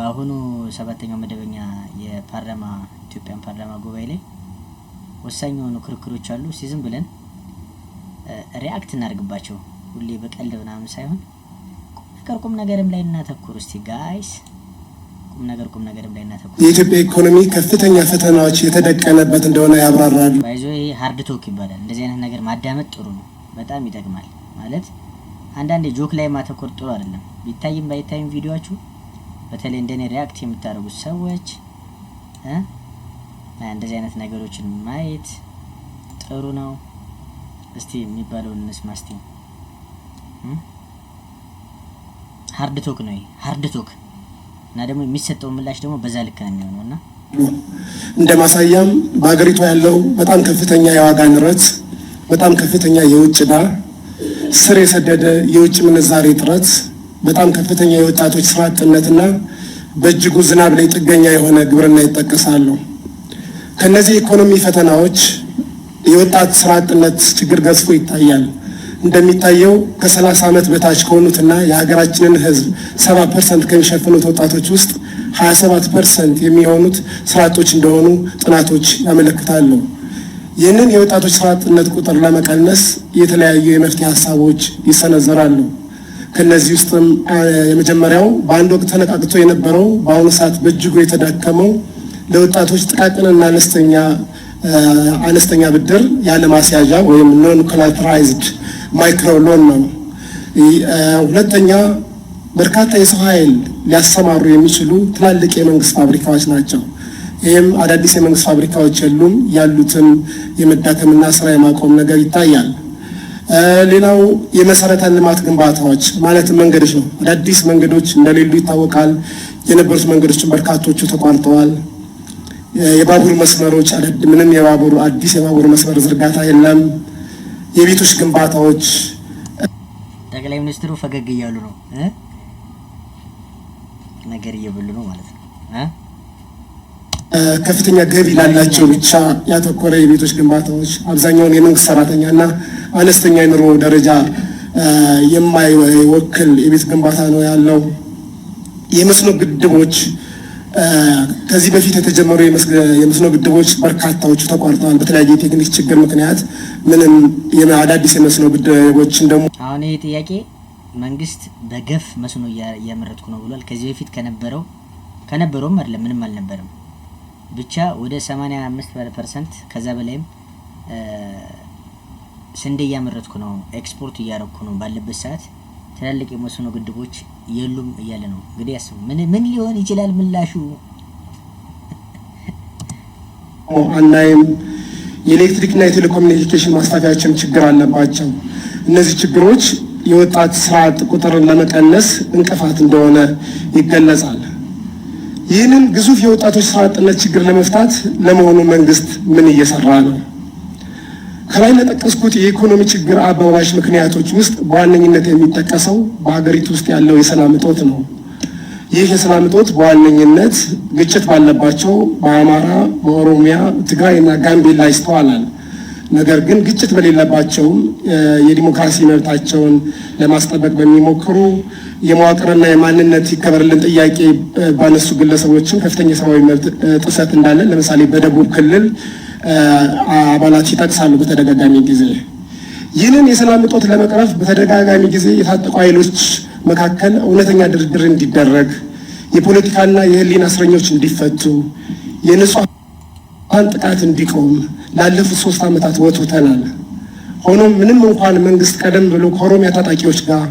በአሁኑ ሰባተኛው መደበኛ የፓርላማ ኢትዮጵያን ፓርላማ ጉባኤ ላይ ወሳኝ የሆኑ ክርክሮች አሉ። ሲዝም ብለን ሪአክት እናድርግባቸው። ሁሌ በቀልድ ምናምን ሳይሆን ቁም ነገርም ላይ እናተኩር። እስቲ ጋይስ ቁም ነገርም ላይ እናተኩር። የኢትዮጵያ ኢኮኖሚ ከፍተኛ ፈተናዎች የተደቀነበት እንደሆነ ያብራራሉ። ባይዞ ይሄ ሃርድ ቶክ ይባላል። እንደዚህ አይነት ነገር ማዳመጥ ጥሩ ነው፣ በጣም ይጠቅማል። ማለት አንዳንዴ ጆክ ላይ ማተኮር ጥሩ አይደለም። ቢታይም ባይታይም ቪዲዮአችሁ በተለይ እንደኔ ሪአክት የምታደርጉት ሰዎች እንደዚህ አይነት ነገሮችን ማየት ጥሩ ነው። እስቲ የሚባለውን እንስማ። እስቲ ሃርድ ቶክ ነው ይሄ ሃርድ ቶክ እና ደግሞ የሚሰጠው ምላሽ ደግሞ በዛ ልክ ነው የሚሆነውና እንደ ማሳያም በአገሪቱ ያለው በጣም ከፍተኛ የዋጋ ንረት፣ በጣም ከፍተኛ የውጭ ዕዳ፣ ስር የሰደደ የውጭ ምንዛሬ እጥረት፣ በጣም ከፍተኛ የወጣቶች ስራ አጥነትና በእጅጉ ዝናብ ላይ ጥገኛ የሆነ ግብርና ይጠቀሳሉ። ከነዚህ ኢኮኖሚ ፈተናዎች የወጣት ስራ አጥነት ችግር ገዝፎ ይታያል። እንደሚታየው ከ30 ዓመት በታች ከሆኑትና የሀገራችንን ሕዝብ 70% ከሚሸፍኑት ወጣቶች ውስጥ 27% የሚሆኑት ስራ አጦች እንደሆኑ ጥናቶች ያመለክታሉ። ይህንን የወጣቶች ስራ አጥነት ቁጥር ለመቀነስ የተለያዩ የመፍትሄ ሀሳቦች ይሰነዘራሉ። ከነዚህ ውስጥም የመጀመሪያው በአንድ ወቅት ተነቃቅቶ የነበረው በአሁኑ ሰዓት በእጅጉ የተዳከመው ለወጣቶች ጥቃቅንና አነስተኛ ብድር ያለ ማስያዣ ወይም ኖን ኮላተራይዝድ ማይክሮ ሎን ነው። ሁለተኛ በርካታ የሰው ኃይል ሊያሰማሩ የሚችሉ ትላልቅ የመንግስት ፋብሪካዎች ናቸው። ይህም አዳዲስ የመንግስት ፋብሪካዎች የሉም፣ ያሉትን የመዳከምና ስራ የማቆም ነገር ይታያል። ሌላው የመሰረተ ልማት ግንባታዎች ማለትም መንገዶች ነው። አዳዲስ መንገዶች እንደሌሉ ይታወቃል። የነበሩት መንገዶችን በርካቶቹ ተቋርጠዋል። የባቡር መስመሮች ምንም አዲስ የባቡር መስመር ዝርጋታ የለም። የቤቶች ግንባታዎች ጠቅላይ ሚኒስትሩ ፈገግ እያሉ ነው፣ ነገር እየበሉ ነው ማለት ነው። ከፍተኛ ገቢ ላላቸው ብቻ ያተኮረ የቤቶች ግንባታዎች አብዛኛውን የመንግስት ሰራተኛና አነስተኛ የኑሮ ደረጃ የማይወክል የቤት ግንባታ ነው ያለው። የመስኖ ግድቦች ከዚህ በፊት የተጀመሩ የመስኖ ግድቦች በርካታዎቹ ተቋርጠዋል። በተለያየ የቴክኒክ ችግር ምክንያት ምንም አዳዲስ የመስኖ ግድቦች ደግሞ አሁን ይሄ ጥያቄ መንግስት በገፍ መስኖ እያመረትኩ ነው ብሏል። ከዚህ በፊት ከነበረውም አይደለም ምንም አልነበረም። ብቻ ወደ 85% ከዛ በላይም ስንዴ እያመረትኩ ነው፣ ኤክስፖርት እያረኩ ነው ባለበት ሰዓት ትላልቅ የመስኖ ግድቦች የሉም እያለ ነው። እንግዲህ ያስቡ ምን ሊሆን ይችላል ምላሹ? አናይም። የኤሌክትሪክና የቴሌኮሙኒኬሽን ማስፋፊያዎችም ችግር አለባቸው። እነዚህ ችግሮች የወጣት ስራ አጥ ቁጥርን ለመቀነስ እንቅፋት እንደሆነ ይገለጻል። ይህንን ግዙፍ የወጣቶች ስራ አጥነት ችግር ለመፍታት ለመሆኑ መንግስት ምን እየሰራ ነው? ከላይ ለጠቀስኩት የኢኮኖሚ ችግር አባባሽ ምክንያቶች ውስጥ በዋነኝነት የሚጠቀሰው በሀገሪቱ ውስጥ ያለው የሰላም እጦት ነው። ይህ የሰላም እጦት በዋነኝነት ግጭት ባለባቸው በአማራ፣ በኦሮሚያ፣ ትግራይና ጋምቤላ ይስተዋላል። ነገር ግን ግጭት በሌለባቸውም የዲሞክራሲ መብታቸውን ለማስጠበቅ በሚሞክሩ የመዋቅርና የማንነት ይከበርልን ጥያቄ ባነሱ ግለሰቦችም ከፍተኛ ሰብአዊ መብት ጥሰት እንዳለ ለምሳሌ በደቡብ ክልል አባላት ይጠቅሳሉ በተደጋጋሚ ጊዜ። ይህንን የሰላም እጦት ለመቅረፍ በተደጋጋሚ ጊዜ የታጠቁ ኃይሎች መካከል እውነተኛ ድርድር እንዲደረግ፣ የፖለቲካና የሕሊና እስረኞች እንዲፈቱ፣ የንጹሃን ጥቃት እንዲቆም ላለፉት 3 ዓመታት ወትውተናል። ሆኖም ምንም እንኳን መንግስት ቀደም ብሎ ከኦሮሚያ ታጣቂዎች ጋር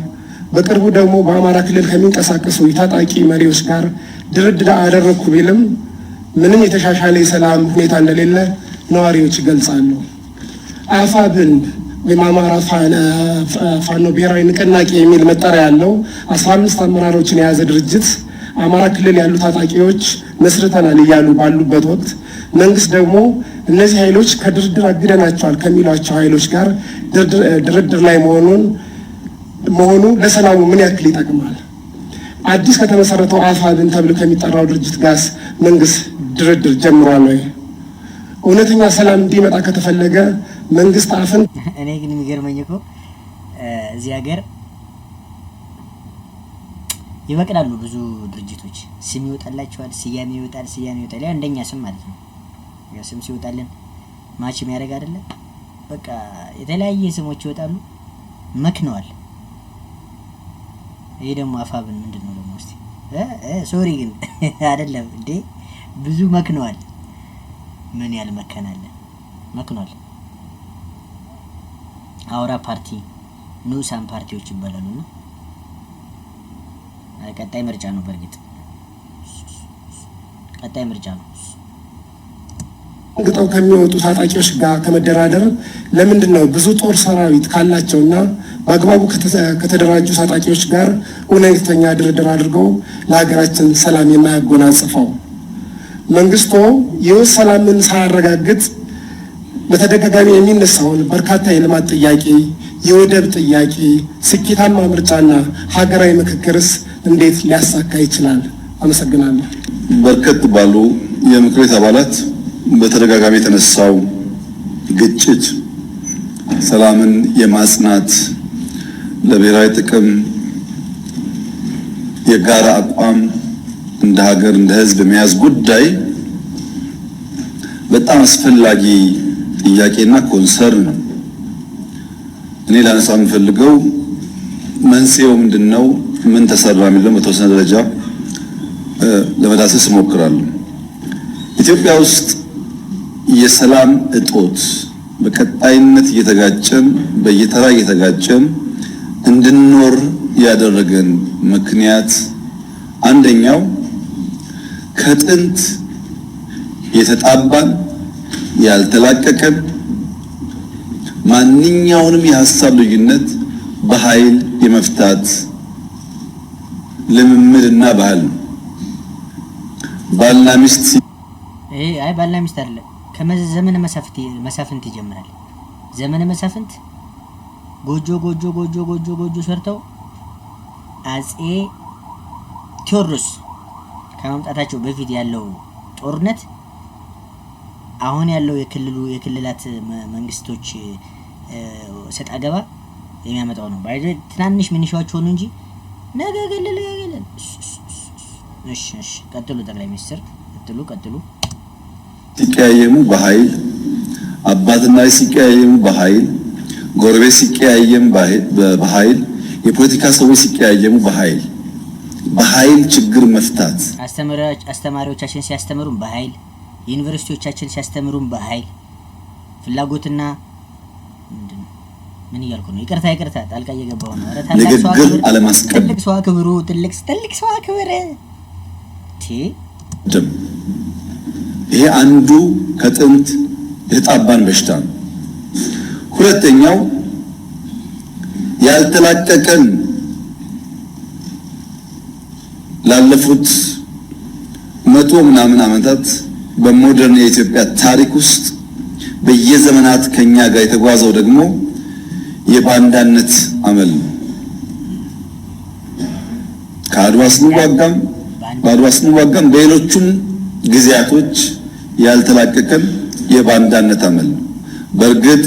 በቅርቡ ደግሞ በአማራ ክልል ከሚንቀሳቀሱ የታጣቂ መሪዎች ጋር ድርድር አደረግኩ ቢልም ምንም የተሻሻለ የሰላም ሁኔታ እንደሌለ ነዋሪዎች ይገልጻሉ። አፋብን ወይም አማራ ፋኖ ብሔራዊ ንቅናቄ የሚል መጠሪያ ያለው 15 አመራሮችን የያዘ ድርጅት አማራ ክልል ያሉ ታጣቂዎች መስርተናል እያሉ ባሉበት ወቅት መንግስት ደግሞ እነዚህ ኃይሎች ከድርድር አግደናቸዋል ከሚሏቸው ኃይሎች ጋር ድርድር ላይ መሆኑ ለሰላሙ ምን ያክል ይጠቅማል? አዲስ ከተመሰረተው አፋብን ተብሎ ከሚጠራው ድርጅት ጋር መንግስት ድርድር ጀምሯል ወይ? እውነተኛ ሰላም እንዲመጣ ከተፈለገ መንግስት አፍን እኔ ግን የሚገርመኝ እኮ እዚህ ሀገር ይበቅላሉ ብዙ ድርጅቶች ስም ይወጣላቸዋል፣ ስያሜ ይወጣል። ያ እንደኛ ስም ማለት ነው። ያ ስም ሲወጣልን ማች የሚያደርግ አይደለ? በቃ የተለያየ ስሞች ይወጣሉ። መክነዋል። ይሄ ደግሞ አፋብን ምንድነው ደግሞ እስቲ ሶሪ ግን አይደለም እንዴ ብዙ መክነዋል። ምን ያህል መከናለ? መክኗል። አውራ ፓርቲ ንዑሳን ፓርቲዎች ይባላሉና ቀጣይ ምርጫ ነው። በእርግጥ ቀጣይ ምርጫ ነው። ግጠው ከሚወጡ ታጣቂዎች ጋር ከመደራደር ለምንድን ነው ብዙ ጦር ሰራዊት ካላቸውና በአግባቡ ከተደራጁ ታጣቂዎች ጋር እውነተኛ ድርድር አድርገው ለሀገራችን ሰላም የማያጎናጽፈው? መንግስቱ ይህ ሰላምን ሳያረጋግጥ በተደጋጋሚ የሚነሳውን በርካታ የልማት ጥያቄ፣ የወደብ ጥያቄ፣ ስኬታማ ምርጫና ሀገራዊ ምክክርስ እንዴት ሊያሳካ ይችላል? አመሰግናለሁ። በርከት ባሉ የምክር ቤት አባላት በተደጋጋሚ የተነሳው ግጭት ሰላምን የማጽናት ለብሔራዊ ጥቅም የጋራ አቋም እንደ ሀገር እንደ ሕዝብ የመያዝ ጉዳይ በጣም አስፈላጊ ጥያቄና ኮንሰርን ነው። እኔ ላነሳ የምፈልገው መንስኤው ምንድነው፣ ምን ተሰራ የሚለው በተወሰነ ደረጃ ለመዳሰስ እሞክራለሁ። ኢትዮጵያ ውስጥ የሰላም እጦት በቀጣይነት እየተጋጨን በየተራ እየተጋጨን እንድንኖር ያደረገን ምክንያት አንደኛው ከጥንት የተጣባን ያልተላቀቀን ማንኛውንም የሀሳብ ልዩነት በኃይል የመፍታት ልምምድና ባህል ነው። ባልና ሚስት ባልና ሚስት አይደለም፣ ከዘመነ መሳፍንት ይጀምራል። ዘመነ መሳፍንት ጎጆ ሰርተው አጼ ቴዎድሮስ ከመምጣታቸው በፊት ያለው ጦርነት አሁን ያለው የክልላት መንግስቶች ሰጣ ገባ የሚያመጣው ነው። ባይዘ ትናንሽ ሚኒሻዎች ሆኑ እንጂ ነገ ገለለ። እሺ ቀጥሉ። ጠቅላይ ሚኒስትር ቀጥሉ። ሲቀያየሙ በኃይል አባትና ሲቀያየሙ በኃይል ጎረቤት ሲቀያየም በኃይል የፖለቲካ ሰዎች ሲቀያየሙ በኃይል ችግር መፍታት አስተማሪዎቻችን ሲያስተምሩን በኃይል ዩኒቨርሲቲዎቻችን ሲያስተምሩን በኃይል ፍላጎትና ምን እያልኩ ነው? ይቅርታ ጣልቃ እየገባሁ ነው። ንግግር አለማስቀደም ትልቅ ሰው አክብሩ። ትልቅ ሰው አክብር። ይሄ አንዱ ከጥንት የተጣባን በሽታ ነው። ሁለተኛው ያልተላቀቀን ላለፉት 100 ምናምን ዓመታት በሞደርን የኢትዮጵያ ታሪክ ውስጥ በየዘመናት ከኛ ጋር የተጓዘው ደግሞ የባንዳነት አመል ነው። በአድዋ ስንዋጋም በሌሎቹም ጊዜያቶች ያልተላቀቀን የባንዳነት አመል ነው። በእርግጥ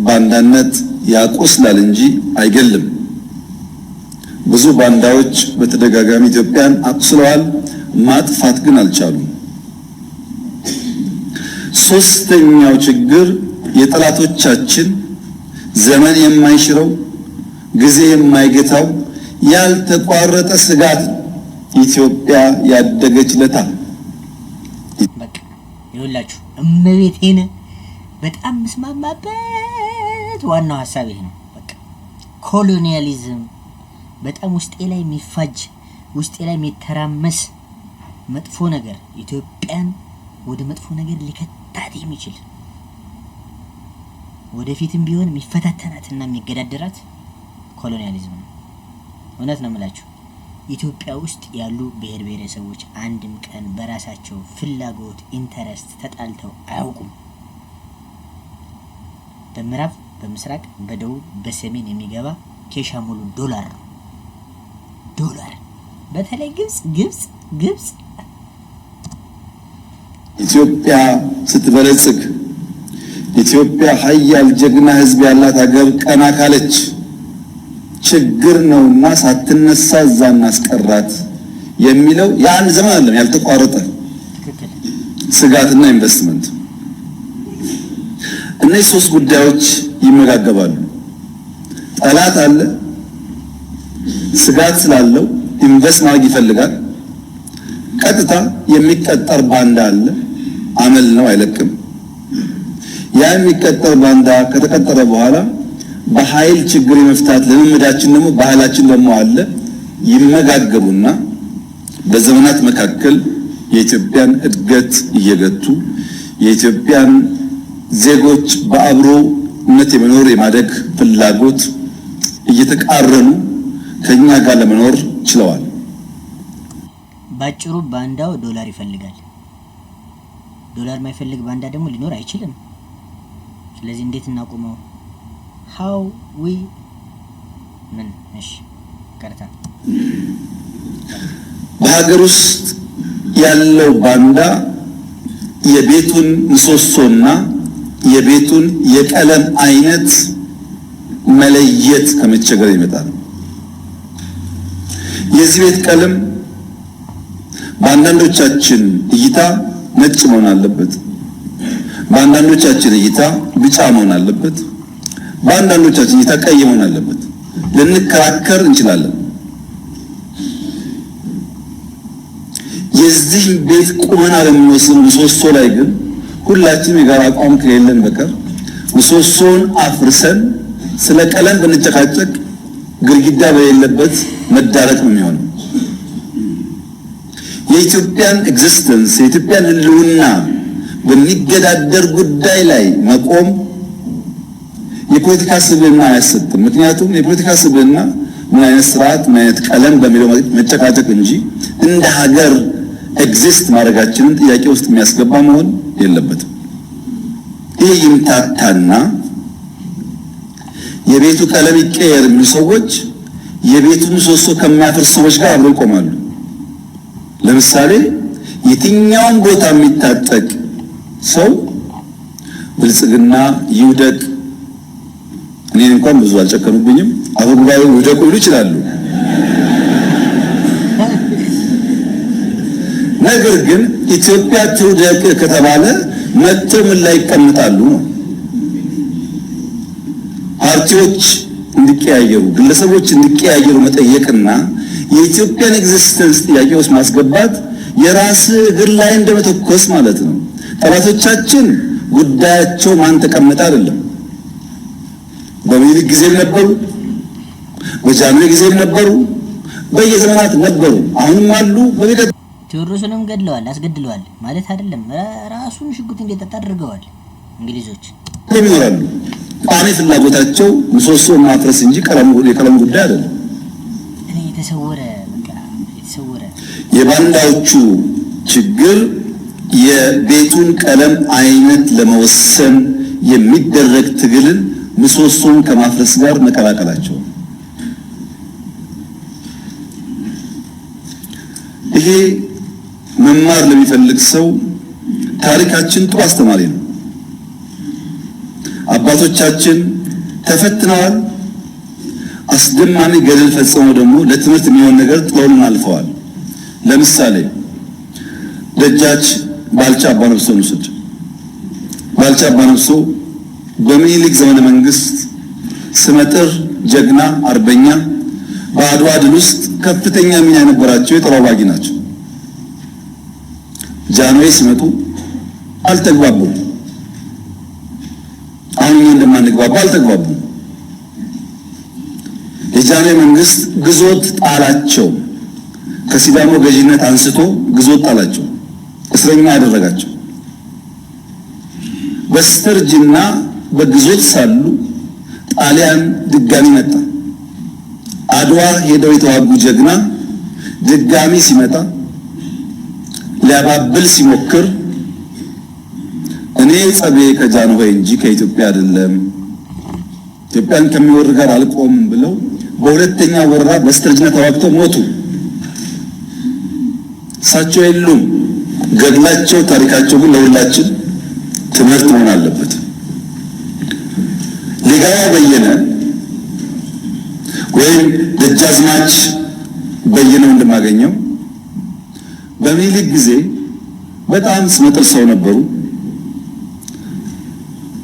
ባንዳነት ያቆስላል እንጂ አይገልም። ብዙ ባንዳዎች በተደጋጋሚ ኢትዮጵያን አቁስለዋል፣ ማጥፋት ግን አልቻሉም። ሶስተኛው ችግር የጠላቶቻችን ዘመን የማይሽረው ጊዜ የማይገታው ያልተቋረጠ ስጋት ኢትዮጵያ ያደገች ለታ በቃ ይኸውላችሁ እመቤቴን በጣም መስማማበት ዋናው ሐሳብ ይሄ ነው። በቃ ኮሎኒያሊዝም በጣም ውስጤ ላይ የሚፋጅ ውስጤ ላይ የሚተራመስ መጥፎ ነገር ኢትዮጵያን ወደ መጥፎ ነገር ሊከታት የሚችል ወደፊትም ቢሆን የሚፈታተናትና የሚገዳደራት ኮሎኒያሊዝም ነው። እውነት ነው የምላችሁ። ኢትዮጵያ ውስጥ ያሉ ብሔር ብሔረሰቦች አንድም ቀን በራሳቸው ፍላጎት ኢንተረስት ተጣልተው አያውቁም። በምዕራብ፣ በምስራቅ፣ በደቡብ፣ በሰሜን የሚገባ ኬሻ ሙሉ ዶላር ነው። በተለይ ግብጽ ኢትዮጵያ ስትበለጽግ ኢትዮጵያ ሀያል ጀግና ሕዝብ ያላት ሀገር ቀና ካለች ችግር ነውና ሳትነሳ እዛ እናስቀራት የሚለው የአንድ ዘመን አይደለም ያልተቋረጠ ስጋትና ኢንቨስትመንት። እነዚህ ሶስት ጉዳዮች ይመጋገባሉ። ጠላት አለ፣ ስጋት ስላለው ኢንቨስት ማድረግ ይፈልጋል። ቀጥታ የሚቀጠር ባንዳ አለ፣ አመል ነው አይለቅም። ያ የሚቀጠር ባንዳ ከተቀጠረ በኋላ በኃይል ችግር የመፍታት ልምምዳችን ደግሞ ባህላችን ደግሞ አለ። ይመጋገቡና በዘመናት መካከል የኢትዮጵያን እድገት እየገቱ የኢትዮጵያን ዜጎች በአብሮነት የመኖር የማደግ ፍላጎት እየተቃረኑ ከኛ ጋር ለመኖር ችለዋል። ባጭሩ ባንዳው ዶላር ይፈልጋል። ዶላር የማይፈልግ ባንዳ ደግሞ ሊኖር አይችልም። ስለዚህ እንዴት እናቆመው? how we ምን እሺ ቀርታ በሀገር ውስጥ ያለው ባንዳ የቤቱን ምሰሶና የቤቱን የቀለም አይነት መለየት ከመቸገር ይመጣል። የዚህ ቤት ቀለም በአንዳንዶቻችን እይታ ነጭ መሆን አለበት፣ በአንዳንዶቻችን እይታ ቢጫ መሆን አለበት፣ በአንዳንዶቻችን እይታ ቀይ መሆን አለበት። ልንከራከር እንችላለን። የዚህ ቤት ቁመና ለሚወስን ምሰሶ ላይ ግን ሁላችንም የጋራ አቋም ከሌለን በቀር ምሰሶን አፍርሰን ስለ ቀለም ብንጨቃጨቅ ግድግዳ በሌለበት መዳረቅ ነው የሚሆነው። የኢትዮጵያን ኤግዚስተንስ የኢትዮጵያን ሕልውና በሚገዳደር ጉዳይ ላይ መቆም የፖለቲካ ስብዕና አያሰጥም። ምክንያቱም የፖለቲካ ስብዕና ምን አይነት ስርዓት ምን አይነት ቀለም በሚለው መጨቃጨቅ እንጂ እንደ ሀገር ኤግዚስት ማድረጋችንን ጥያቄ ውስጥ የሚያስገባ መሆን የለበትም። ይህ ይምታታና የቤቱ ቀለም ይቀየር የሚሉ ሰዎች የቤቱን ምሰሶ ከሚያፈርሱ ሰዎች ጋር አብረው ይቆማሉ። ለምሳሌ የትኛውን ቦታ የሚታጠቅ ሰው ብልጽግና ይውደቅ፣ እኔን እንኳን ብዙ አልጨከኑብኝም፣ አፈጉባኤው ይውደቁ ይሉ ይችላሉ። ነገር ግን ኢትዮጵያ ትውደቅ ከተባለ መጥተው ምን ላይ ይቀመጣሉ ነው? ፓርቲዎች እንዲቀያየሩ ግለሰቦች እንዲቀያየሩ መጠየቅና የኢትዮጵያን ኤግዚስተንስ ጥያቄ ውስጥ ማስገባት የራስ እግር ላይ እንደመተኮስ ማለት ነው። ጠላቶቻችን ጉዳያቸው ማን ተቀመጠ አይደለም። በሚኒሊክ ጊዜም ነበሩ፣ በጃንሆይ ጊዜም ነበሩ፣ በየዘመናት ነበሩ፣ አሁንም አሉ። ቴዎድሮስንም ገድለዋል፣ አስገድለዋል ማለት አይደለም። ራሱን ሽጉጥ እንዲጠጣ አድርገዋል እንግሊዞች። ይኖራሉ ቋሚ ፍላጎታቸው ምሰሶ ማፍረስ እንጂ የቀለም ጉዳይ አይደለም። የተሰወረ የባንዳዎቹ ችግር የቤቱን ቀለም አይነት ለመወሰን የሚደረግ ትግልን ምሰሶን ከማፍረስ ጋር መቀላቀላቸው። ይሄ መማር ለሚፈልግ ሰው ታሪካችን ጥሩ አስተማሪ ነው። አባቶቻችን ተፈትነዋል። አስደማሚ ገድል ፈጽመው ደግሞ ለትምህርት የሚሆን ነገር ጥለውልን አልፈዋል። ለምሳሌ ደጃች ባልቻ አባነፍሶ ንውሰድ። ባልቻ አባነፍሶ በሚኒሊክ ዘመነ መንግስት ስመጥር ጀግና አርበኛ፣ በአድዋ ድል ውስጥ ከፍተኛ ሚና የነበራቸው የጦር አዋጊ ናቸው። ጃንሆይ ሲመጡ አልተግባቡም። አሁን እንደማንግባባ አልተግባቡም። የጃንሆይ መንግስት ግዞት ጣላቸው። ከሲዳሞ ገዢነት አንስቶ ግዞት ጣላቸው፣ እስረኛ ያደረጋቸው። በስተርጅና በግዞት ሳሉ ጣሊያን ድጋሚ መጣ። አድዋ ሄደው የተዋጉ ጀግና ድጋሚ ሲመጣ ሊያባብል ሲሞክር እኔ ጸቤ ከጃንሆይ እንጂ ከኢትዮጵያ አይደለም፣ ኢትዮጵያን ከሚወር ጋር አልቆም ብለው በሁለተኛ ወረራ በስተርጅና ተዋግተው ሞቱ። እሳቸው የሉም። ገድላቸው ታሪካቸው ግን ለሁላችን ትምህርት መሆን አለበት። ሊጋባ በየነ ወይም ደጃዝማች በየነው እንደማገኘው በሚኒሊክ ጊዜ በጣም ስመጥር ሰው ነበሩ።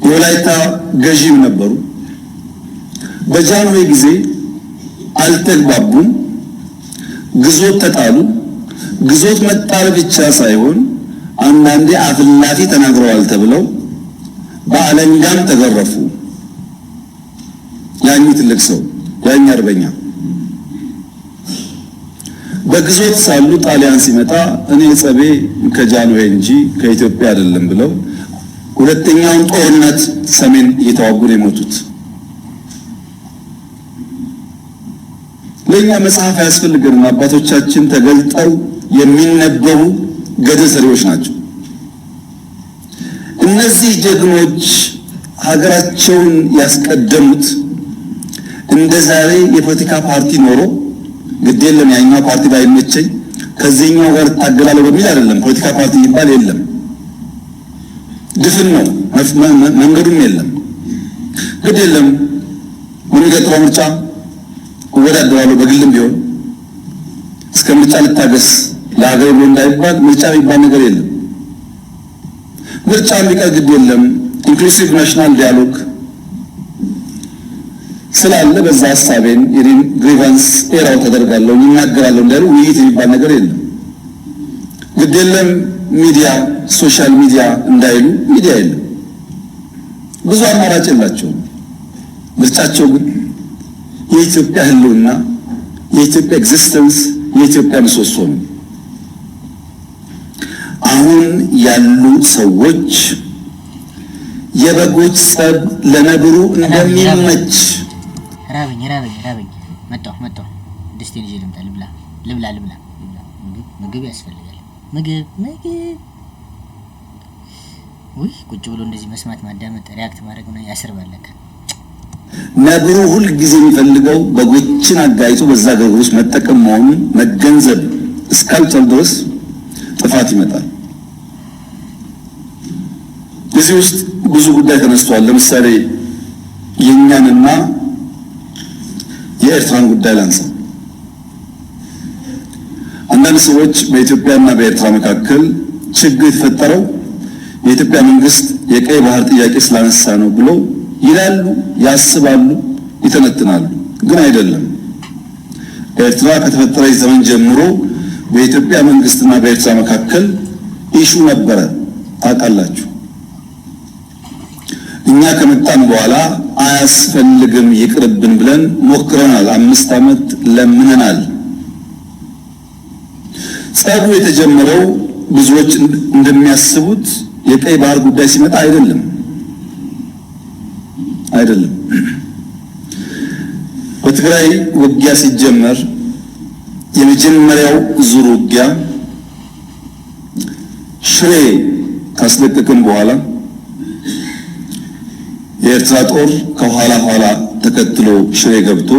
የወላይታ ገዢም ነበሩ። በጃንሆይ ጊዜ አልተግባቡም፣ ግዞት ተጣሉ። ግዞት መጣል ብቻ ሳይሆን አንዳንዴ አፍላፊ ተናግረዋል ተብለው በአለንጋም ተገረፉ። ያኙ ትልቅ ሰው ያኛ አርበኛ በግዞት ሳሉ ጣሊያን ሲመጣ እኔ ጸቤ ከጃንሆይ እንጂ ከኢትዮጵያ አይደለም ብለው ሁለተኛውን ጦርነት ሰሜን እየተዋጉ ነው የሞቱት። ለኛ መጽሐፍ ያስፈልገን። አባቶቻችን ተገልጠው የሚነበቡ ገድል ሰሪዎች ናቸው። እነዚህ ጀግኖች ሀገራቸውን ያስቀደሙት እንደ ዛሬ የፖለቲካ ፓርቲ ኖሮ ግድ የለም ያኛው ፓርቲ ባይመቸኝ ከዚህኛው ጋር ታገላለሁ በሚል አይደለም። ፖለቲካ ፓርቲ ይባል የለም፣ ድፍን ነው፣ መንገዱም የለም። ግድ የለም በሚቀጥለው ምርጫ እወዳደራለሁ በግልም ቢሆን እስከ ምርጫ ልታገስ ለሀገር ብሎ እንዳይባል ምርጫ የሚባል ነገር የለም። ምርጫ የሚቀር ግድ የለም። ኢንክሉሲቭ ናሽናል ዲያሎግ ስላለ በዛ ሀሳቤን የኔን ግሪቫንስ ኤራው ተደርጋለሁ እናገራለሁ እንዳሉ ውይይት የሚባል ነገር የለም። ግድ የለም ሚዲያ ሶሻል ሚዲያ እንዳይሉ ሚዲያ የለም። ብዙ አማራጭ የላቸውም። ምርጫቸው ግን የኢትዮጵያ ህልውና፣ የኢትዮጵያ ኤግዚስተንስ፣ የኢትዮጵያ ምሰሶ ነው። አሁን ያሉ ሰዎች የበጎች ጸብ ለነብሩ እንደሚመች ራበኝ መጣሁ ደስቴን ይዤ ልምጣ። ምግብ ያስፈልጋል። ምግብ ወይ ቁጭ ብሎ እንደዚህ መስማት ማዳመጥ ሪያክት ማድረግ ነው ያስርባለከ። ነብሩ ሁል ጊዜ የሚፈልገው በጎችን አጋይቶ በዛ ገበያ ውስጥ መጠቀም መሆኑን መገንዘብ እስካልቻል ድረስ ጥፋት ይመጣል። እዚህ ውስጥ ብዙ ጉዳይ ተነስቷል። ለምሳሌ የኛንና የኤርትራን ጉዳይ ላንሳ። አንዳንድ ሰዎች በኢትዮጵያና በኤርትራ መካከል ችግር የተፈጠረው የኢትዮጵያ መንግስት የቀይ ባህር ጥያቄ ስላነሳ ነው ብለው ይላሉ፣ ያስባሉ፣ ይተነትናሉ። ግን አይደለም። ኤርትራ ከተፈጠረች ዘመን ጀምሮ በኢትዮጵያ መንግስትና በኤርትራ መካከል ኢሹ ነበረ፣ ታውቃላችሁ። እኛ ከመጣን በኋላ አያስፈልግም ይቅርብን ብለን ሞክረናል። 5 ዓመት ለምነናል። ጸቡ የተጀመረው ብዙዎች እንደሚያስቡት የቀይ ባህር ጉዳይ ሲመጣ አይደለም። በትግራይ ውጊያ ሲጀመር የመጀመሪያው ዙር ውጊያ ሽሬ ካስለቀቅን በኋላ የኤርትራ ጦር ከኋላ ተከትሎ ሽሬ ገብቶ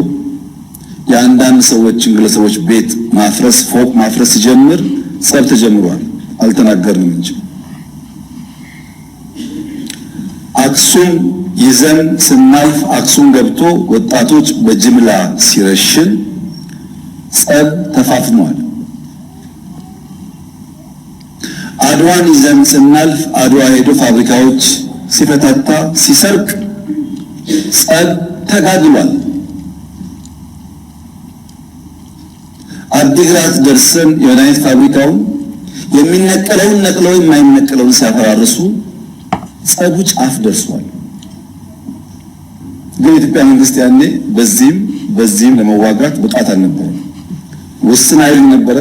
የአንዳንድ ሰዎችን ግለሰቦች ቤት ማፍረስ፣ ፎቅ ማፍረስ ሲጀምር ጸብ ተጀምሯል። አልተናገርንም እንጂ አክሱም ይዘን ስናልፍ አክሱም ገብቶ ወጣቶች በጅምላ ሲረሽን ጸብ ተፋፍኗል። አድዋን ይዘን ስናልፍ አድዋ ሄዶ ፋብሪካዎች ሲፈታታ ሲሰርቅ ጸብ ተጋግሏል። አዲግራት ደርሰን የመድኃኒት ፋብሪካውን የሚነቀለውን ነቅለው የማይነቀለውን ሲያፈራርሱ ጸቡ ጫፍ ደርሷል። ግን የኢትዮጵያ መንግስት ያኔ በዚህም ለመዋጋት ብቃት አልነበረም። ውስን ኃይል ነበረ።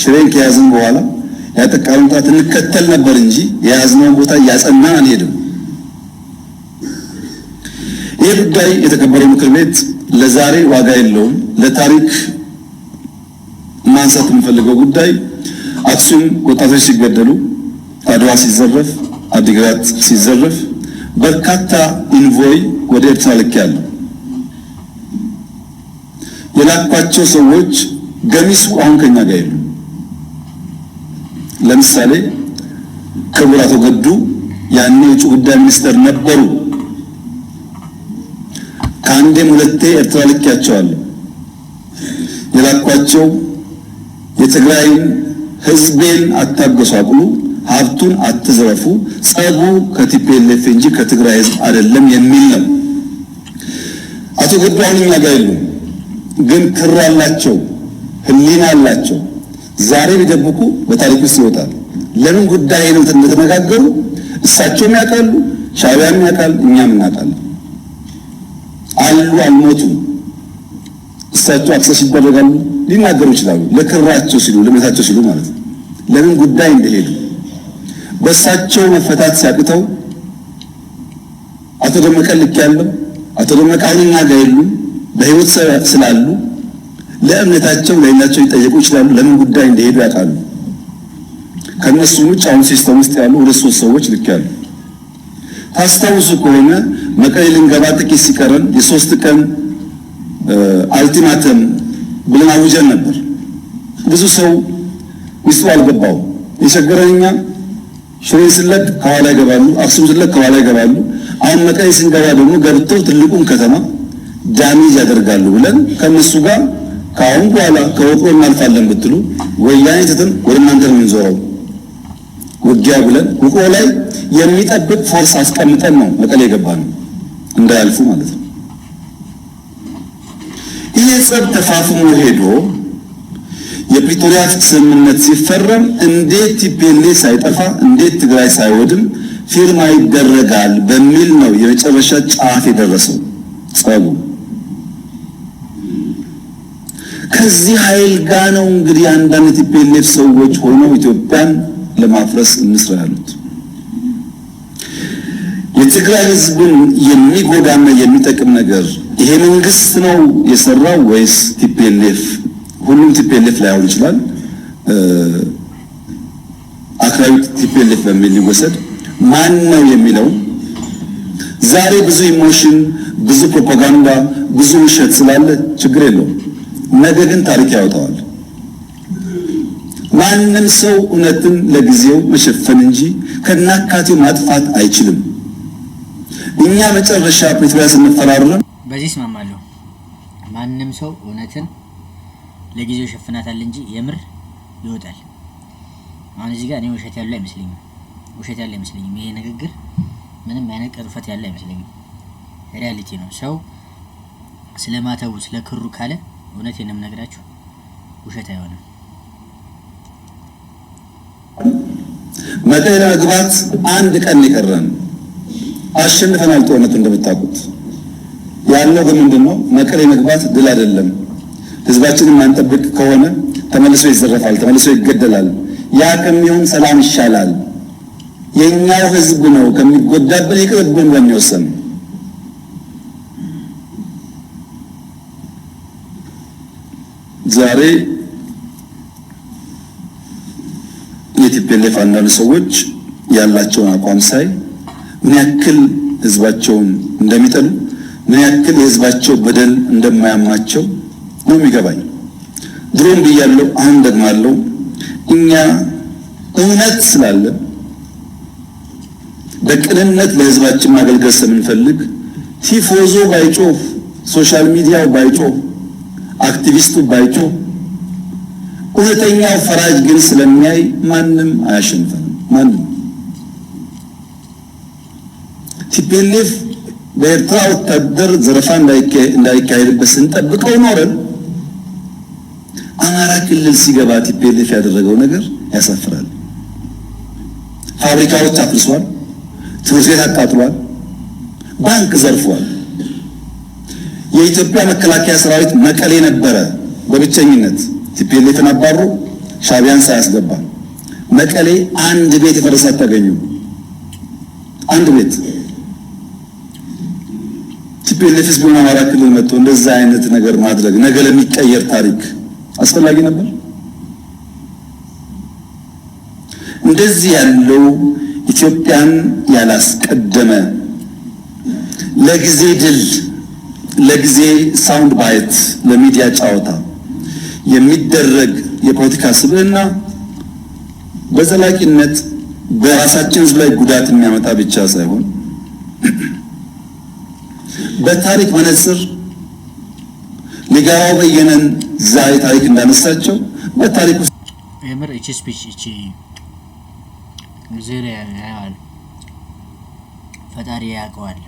ሽሬን ከያዝን በኋላ ያጠቃውን ጣት እንከተል ነበር እንጂ የያዝነውን ቦታ እያጸናን አንሄድም። ይህ ጉዳይ የተከበረው ምክር ቤት ለዛሬ ዋጋ የለውም። ለታሪክ ማንሳት የምፈልገው ጉዳይ አክሱም ወጣቶች ሲገደሉ፣ አድዋ ሲዘረፍ፣ አዲግራት ሲዘረፍ በርካታ ኢንቮይ ወደ ኤርትራ ልኬያለሁ። የላኳቸው ሰዎች ገሚሱ አሁን ከኛ ጋር የሉ። ለምሳሌ ክቡር አቶ ገዱ ያኔ የውጭ ጉዳይ ሚኒስትር ነበሩ። ከአንዴም ሁለቴ ኤርትራ ልኬያቸዋለሁ። የላኳቸው የትግራይን ህዝቤን አታገሳቅሉ፣ ሀብቱን አትዝረፉ፣ ጸቡ ከቲፒኤልኤፍ እንጂ ከትግራይ ህዝብ አይደለም የሚል ነው። አቶ ገዱ አሁን እኛ ጋር የሉም፣ ግን ክር አላቸው፣ ህሊና አላቸው። ዛሬ ቢደብቁ በታሪክ ውስጥ ይወጣል። ለምን ጉዳይ ነው እንደተነጋገሩ እሳቸውም ያውቃሉ፣ ሻዕቢያም ያውቃል፣ እኛም እናውቃለን። አሉ አልሞቱም። እሳቸው አክሰስ ይደረጋሉ፣ ሊናገሩ ይችላሉ። ለክራቸው ሲሉ ለቤታቸው ሲሉ ማለት ነው። ለምን ጉዳይ እንደሄዱ በእሳቸው መፈታት ሲያቅተው አቶ ደመቀ ልክ ያለው አቶ ደመቀ አሁን እኛ ጋር የሉም፣ በህይወት ስላሉ ለእምነታቸው ለሌላቸው ሊጠየቁ ይችላሉ። ለምን ጉዳይ እንደሄዱ ያውቃሉ። ከነሱ ውጭ አሁን ሲስተም ውስጥ ያሉ 2-3 ሰዎች ልክ ያሉ። ታስታውሱ ከሆነ መቀሌ ልንገባ ጥቂት ሲቀረን የ3 ቀን አልቲማተም ብለን አውጀን ነበር። ብዙ ሰው ውስጡ አልገባው። የቸገረኛ ሽሬ ስለቅ ከኋላ ይገባሉ፣ አክሱም ስለቅ ከኋላ ይገባሉ። አሁን መቀሌ ስንገባ ደግሞ ገብተው ትልቁን ከተማ ዳሜጅ ያደርጋሉ ብለን ከነሱ ጋር ከአሁን በኋላ ከወቅሮ እናልፋለን ብትሉ ወያኔ ትተን ወደ እናንተ ነው የምንዞረው ውጊያ ብለን ውቅሮ ላይ የሚጠብቅ ፎርስ አስቀምጠን ነው መቀሌ የገባነው እንዳያልፉ ማለት ነው። ይህ ጸብ ተፋፍሞ ሄዶ የፕሪቶሪያ ስምምነት ሲፈረም እንዴት ቲፒኤልኤፍ ሳይጠፋ እንዴት ትግራይ ሳይወድም ፊርማ ይደረጋል በሚል ነው የመጨረሻ ጫፍ የደረሰው ጸቡ። ከዚህ ኃይል ጋር ነው እንግዲህ አንዳንድ ቲፒኤልኤፍ ሰዎች ሆነው ኢትዮጵያን ለማፍረስ እንስራ ያሉት። የትግራይ ህዝብን የሚጎዳና የሚጠቅም ነገር ይሄ መንግስት ነው የሰራው ወይስ ቲፒኤልኤፍ? ሁሉም ቲፒኤልኤፍ ላይሆን ይችላል። አክራሪ ቲፒኤልኤፍ በሚል ሊወሰድ ማን ነው የሚለው ዛሬ ብዙ ኢሞሽን፣ ብዙ ፕሮፓጋንዳ፣ ብዙ ውሸት ስላለ ችግር የለውም። ነገ ግን ታሪክ ያወጣዋል። ማንም ሰው እውነትን ለጊዜው መሸፈን እንጂ ከናካቴው ማጥፋት አይችልም። እኛ መጨረሻ ፕሪቶሪያ ስንፈራረም በዚህ እስማማለሁ። ማንም ሰው እውነትን ለጊዜው ሸፍናታል እንጂ የምር ይወጣል። አሁን እዚህ ጋር እኔ ውሸት ያለው አይመስለኝም። ይሄ ንግግር ምንም አይነት ቅጥፈት ያለው አይመስለኝም። ሪያሊቲ ነው። ሰው ስለማተው ስለክሩ ካለ እውነቴን ነው የምነግራችሁ፣ ውሸት አይሆንም። መቀሌ ለመግባት አንድ ቀን ይቀረን። አሸንፈናል ጦርነቱ እንደምታውቁት። ያለው ግን ምንድነው? መቀሌ መግባት ድል አይደለም። ህዝባችንን ማንጠብቅ ከሆነ ተመልሶ ይዘረፋል፣ ተመልሶ ይገደላል። ያ ከሚሆን ሰላም ይሻላል። የኛው ህዝብ ነው ከሚጎዳብን ይቅርብን በሚወሰን ዛሬ የቲፒኤልኤፍ አንዳንድ ሰዎች ያላቸውን አቋም ሳይ ምን ያክል ህዝባቸውን እንደሚጠሉ ምን ያክል የህዝባቸው በደል እንደማያማቸው ነው የሚገባኝ። ድሮም ብያለሁ፣ አሁን ደግማለሁ። እኛ እውነት ስላለ በቅንነት ለህዝባችን ማገልገል ስለምንፈልግ ቲፎዞ ባይጮህ፣ ሶሻል ሚዲያው ባይጮህ፣ አክቲቪስቱ ባይጮህ፣ እውነተኛው ፈራጅ ግን ስለሚያይ ማንም አያሸንፈንም። ማንም ቲፒኤልኤፍ በኤርትራ ወታደር ዘረፋ እንዳይካሄድበት ስንጠብቀው ኖረን አማራ ክልል ሲገባ ቲፒኤልኤፍ ያደረገው ነገር ያሳፍራል። ፋብሪካዎች አፍርሷል፣ ትምህርት ቤት አቃጥሏል፣ ባንክ ዘርፏል። የኢትዮጵያ መከላከያ ሰራዊት መቀሌ ነበረ በብቸኝነት ቲፒኤልኤፍን አባሮ ሻዕቢያን ሳያስገባ። መቀሌ አንድ ቤት የፈረሰ አታገኙም። አንድ ቤት ቲፒኤልኤፍስ ቢሆን አማራ ክልል መጥቶ እንደዛ አይነት ነገር ማድረግ ነገ ለሚቀየር ታሪክ አስፈላጊ ነበር? እንደዚህ ያለው ኢትዮጵያን ያላስቀደመ ለጊዜ ድል፣ ለጊዜ ሳውንድ ባይት፣ ለሚዲያ ጫወታ የሚደረግ የፖለቲካ ስብዕና በዘላቂነት በራሳችን ህዝብ ላይ ጉዳት የሚያመጣ ብቻ ሳይሆን በታሪክ መነጽር ሊጋራው በየነን ዛሬ ታሪክ እንዳነሳቸው በታሪክ ውስጥ የምር እቺ ስፒች እቺ ዜሬ ያያል ፈጣሪ ያውቀዋል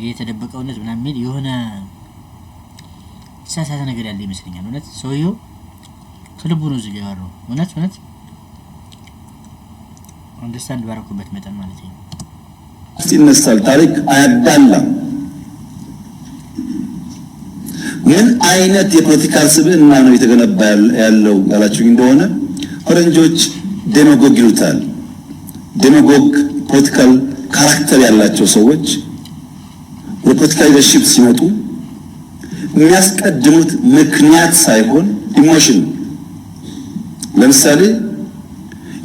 የተደበቀውነት ምናምን ሚል የሆነ ሳሳተ ነገር ያለ ይመስለኛል እውነት ሰውየው ከልቡ ነው እዚህ ጋር ነው እውነት አንደርስታንድ ባረኩበት መጠን ማለት ነው ይነሳል ታሪክ አያዳላም ምን አይነት የፖለቲካል ስብዕና ነው የተገነባ ያለው ያላችሁ እንደሆነ ፈረንጆች ዴማጎግ ይሉታል ዴማጎግ ፖለቲካል ካራክተር ያላቸው ሰዎች የፖለቲካል ሊደርሺፕ ሲመጡ የሚያስቀድሙት ምክንያት ሳይሆን ኢሞሽን ለምሳሌ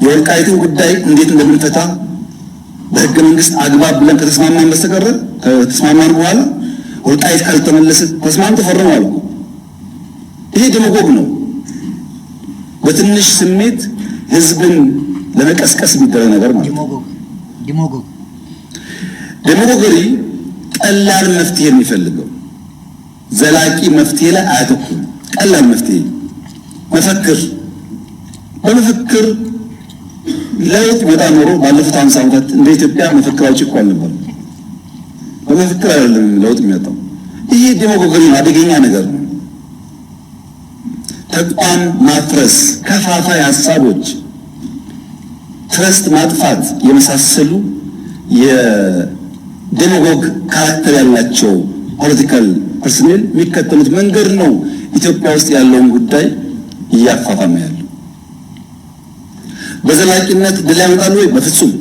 የወልቃይትን ጉዳይ እንዴት እንደምንፈታ በህገ መንግስት አግባብ ብለን ከተስማማን በስተቀር ከተስማማን በኋላ ወልቃይት ካልተመለሰ ተስማምቶ ፈርመዋል ይሄ ዴማጎግ ነው በትንሽ ስሜት ህዝብን ለመቀስቀስ የሚደረግ ነገር ማለት ዴማጎገሪ ቀላል መፍትሄ የሚፈልገው ዘላቂ መፍትሄ ላይ አያተኩርም ቀላል መፍትሄ መፈክር በመፈክር ለውጥ በጣም ኖሮ ባለፉት 50 ዓመታት እንደ ኢትዮጵያ መፈክራዎች እኮ አልነበሩ በመፈክር አይደለም ለውጥ የሚያጣው ይሄ ዴማጎገሪ አደገኛ ነገር ነው ተቋም ማፍረስ ከፋፋይ ሐሳቦች ትረስት ማጥፋት የመሳሰሉ የዴማጎግ ካራክተር ያላቸው ፖለቲካል ፐርሰኔል የሚከተሉት መንገድ ነው ኢትዮጵያ ውስጥ ያለውን ጉዳይ እያፋፋመ ያለው በዘላቂነት ድል ያመጣሉ ወይ በፍጹም